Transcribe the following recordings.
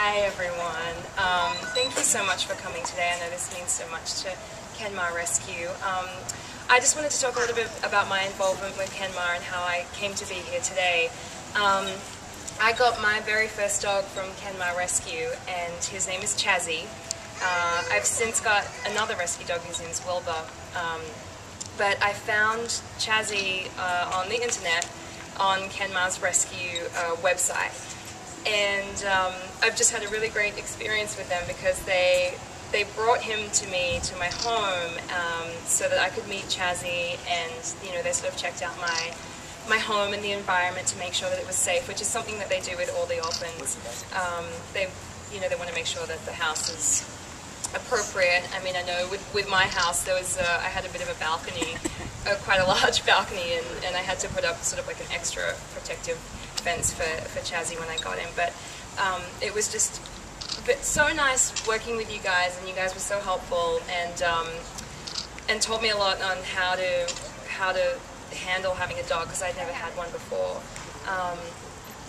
Hi everyone. Thank you so much for coming today. I know this means so much to Kenmar Rescue. I just wanted to talk a little bit about my involvement with Kenmar and how I came to be here today. I got my very first dog from Kenmar Rescue, and his name is Chazzy. I've since got another rescue dog whose name is Wilbur. But I found Chazzy on the internet on Kenmar's Rescue website. And I've just had a really great experience with them because they brought him to me, to my home, so that I could meet Chazzy, and they sort of checked out my home and the environment to make sure that it was safe, which is something that they do with all the orphans. They want to make sure that the house is appropriate. I mean, I know with my house there was I had a bit of a balcony, quite a large balcony, and I had to put up sort of like an extra protective fence for Chazzy when I got him. But it was just so nice working with you guys, and you guys were so helpful and taught me a lot on how to handle having a dog, because I'd never had one before.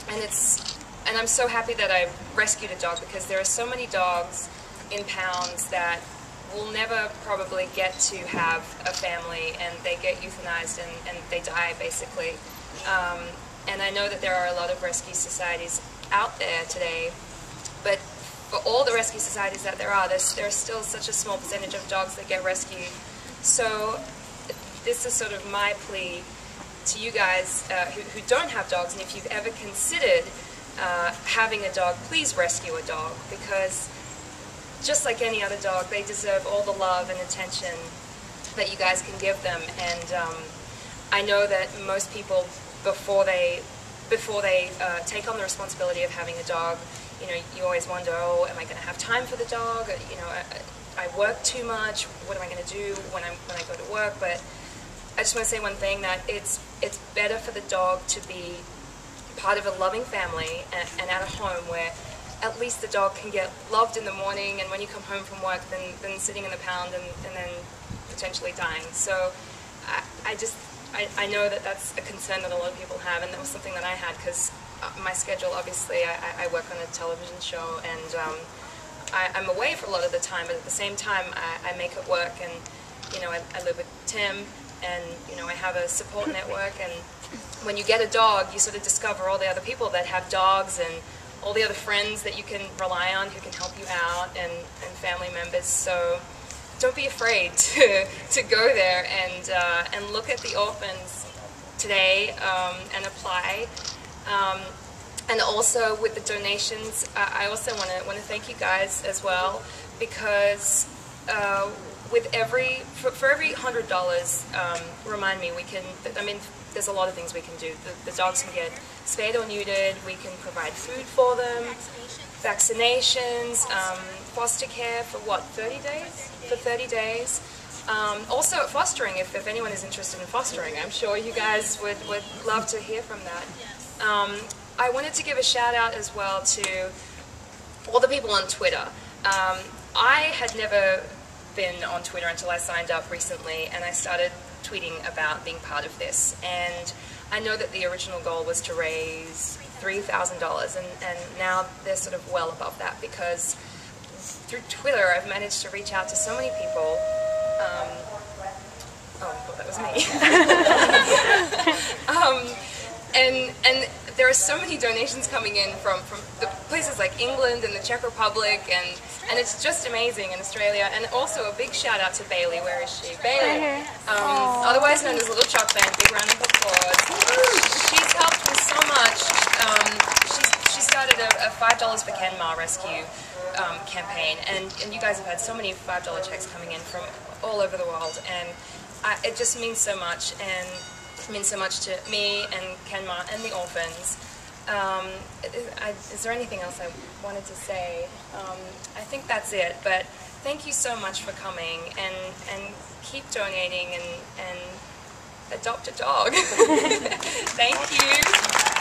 And I'm so happy that I rescued a dog, because there are so many dogs in pounds that will never probably get to have a family, and they get euthanized and they die basically. And I know that there are a lot of rescue societies out there today, but for all the rescue societies that there are, there's still such a small percentage of dogs that get rescued. So this is sort of my plea to you guys who don't have dogs, and if you've ever considered having a dog, please rescue a dog, because just like any other dog, they deserve all the love and attention that you guys can give them. And I know that most people, before they take on the responsibility of having a dog, you always wonder, oh, am I going to have time for the dog? I work too much. What am I going to do when I go to work? But I just want to say one thing, that it's better for the dog to be part of a loving family and at a home where at least the dog can get loved in the morning, and when you come home from work, then sitting in the pound and then potentially dying. So I know that that's a concern that a lot of people have, and that was something that I had, because my schedule, obviously, I work on a television show, and I'm away for a lot of the time, but at the same time I make it work. And I live with Tim, and I have a support network, and when you get a dog, you sort of discover all the other people that have dogs, and all the other friends that you can rely on who can help you out, and family members. So don't be afraid to go there and look at the orphans today and apply. And also with the donations, I also want to thank you guys as well, because with for every $100, remind me, there's a lot of things we can do. The dogs can get spayed or neutered, we can provide food for them, vaccinations, foster care for what, 30 days? For 30 days. Also fostering, if anyone is interested in fostering, I'm sure you guys would love to hear from that. I wanted to give a shout out as well to all the people on Twitter. I had never been on Twitter until I signed up recently, and I started tweeting about being part of this. And I know that the original goal was to raise $3,000, and now they're sort of well above that, because through Twitter I've managed to reach out to so many people. Oh, I thought that was me. And there are so many donations coming in from the places like England and the Czech Republic, and it's just amazing, in Australia. And also a big shout out to Bailey. Where is she? Bailey, otherwise known as Little Chalk Band. Big round of applause. She's helped me so much. She started a $5 for Kenmar Rescue campaign, and you guys have had so many $5 checks coming in from all over the world, and it just means so much, and it means so much to me and Kenmar and the orphans. Is there anything else I wanted to say? I think that's it, but thank you so much for coming, and keep donating, and adopt a dog. Thank you.